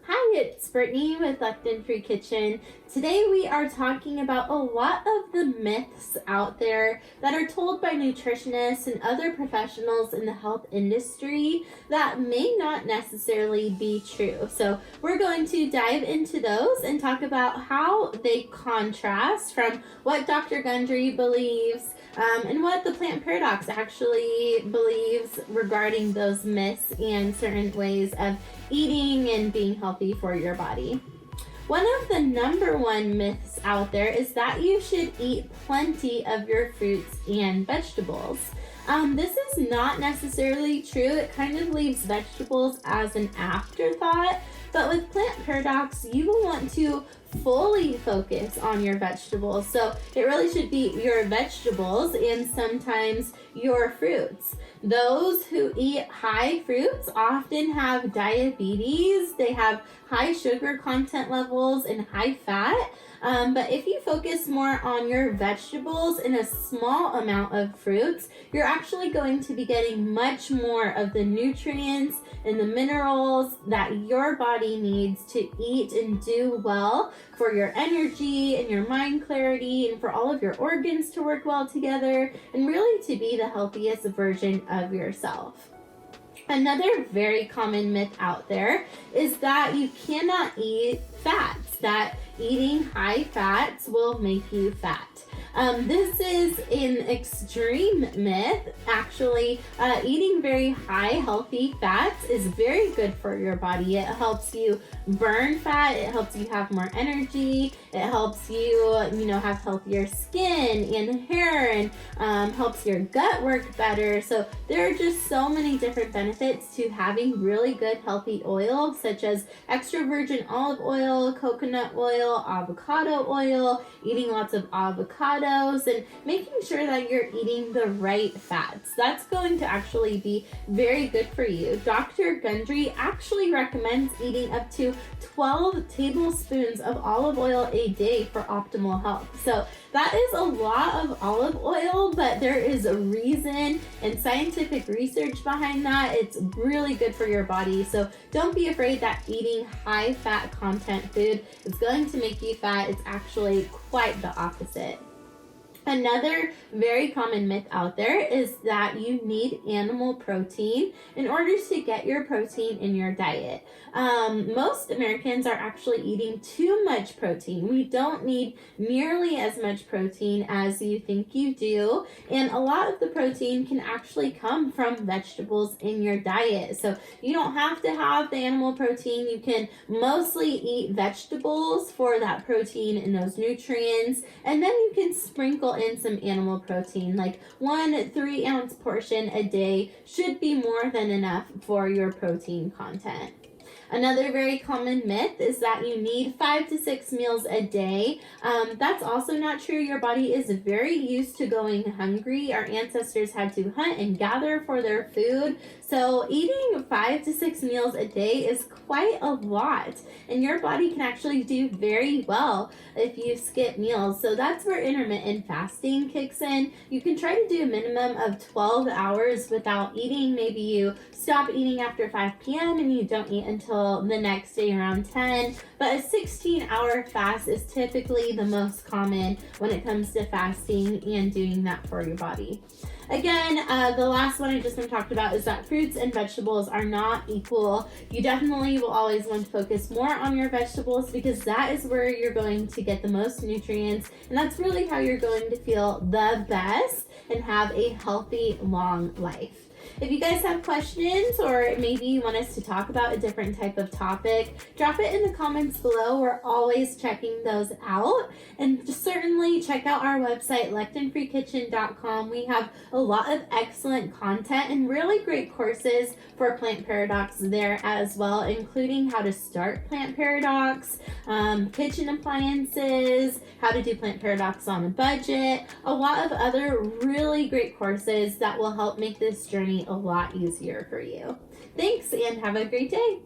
Hi, it's Brittany with Lectin Free Kitchen. Today we are talking about a lot of the myths out there that are told by nutritionists and other professionals in the health industry that may not necessarily be true. So we're going to dive into those and talk about how they contrast from what Dr. Gundry believes and what the plant paradox actually believes regarding those myths and certain ways of eating and being healthy for your body. One of the number one myths out there is that you should eat plenty of your fruits and vegetables. This is not necessarily true. It kind of leaves vegetables as an afterthought, but with plant paradox, you will want to fully focus on your vegetables. So it really should be your vegetables and sometimes your fruits. Those who eat high fruits often have diabetes. They have high sugar content levels and high fat. But if you focus more on your vegetables and a small amount of fruits, you're actually going to be getting much more of the nutrients and the minerals that your body needs to eat and do well for your energy and your mind clarity and for all of your organs to work well together and really to be the healthiest version of yourself. Another very common myth out there is that you cannot eat fats, that eating high fats will make you fat. This is an extreme myth. Actually, eating very high healthy fats is very good for your body. It helps you burn fat. It helps you have more energy. It helps you, have healthier skin and hair and helps your gut work better. So there are just so many different benefits to having really good healthy oil, such as extra virgin olive oil, coconut oil, avocado oil, eating lots of avocados, and making sure that you're eating the right fats. That's going to actually be very good for you. Dr. Gundry actually recommends eating up to 12 tablespoons of olive oil a day for optimal health. So that is a lot of olive oil, but there is a reason and scientific research behind that. It's really good for your body. So don't be afraid that eating high fat content food is going to make you fat. It's actually quite the opposite. Another very common myth out there is that you need animal protein in order to get your protein in your diet. Most Americans are actually eating too much protein. We don't need nearly as much protein as you think you do, and a lot of the protein can actually come from vegetables in your diet. So you don't have to have the animal protein. You can mostly eat vegetables for that protein and those nutrients, and then you can sprinkle in some animal protein. Like 1 3-ounce portion a day should be more than enough for your protein content. Another very common myth is that you need 5 to 6 meals a day. That's also not true. Your body is very used to going hungry. Our ancestors had to hunt and gather for their food. So eating 5 to 6 meals a day is quite a lot. And your body can actually do very well if you skip meals. So that's where intermittent fasting kicks in. You can try to do a minimum of 12 hours without eating. Maybe you stop eating after 5 p.m. and you don't eat until the next day around 10. But a 16-hour fast is typically the most common when it comes to fasting and doing that for your body. Again, the last one I just talked about is that fruits and vegetables are not equal. You definitely will always want to focus more on your vegetables because that is where you're going to get the most nutrients, and that's really how you're going to feel the best and have a healthy, long life. If you guys have questions or maybe you want us to talk about a different type of topic, drop it in the comments below. We're always checking those out. And just certainly check out our website, lectinfreekitchen.com. We have a lot of excellent content and really great courses for Plant Paradox there as well, including how to start Plant Paradox, kitchen appliances, how to do Plant Paradox on a budget, a lot of other really great courses that will help make this journey a lot easier for you. Thanks and have a great day.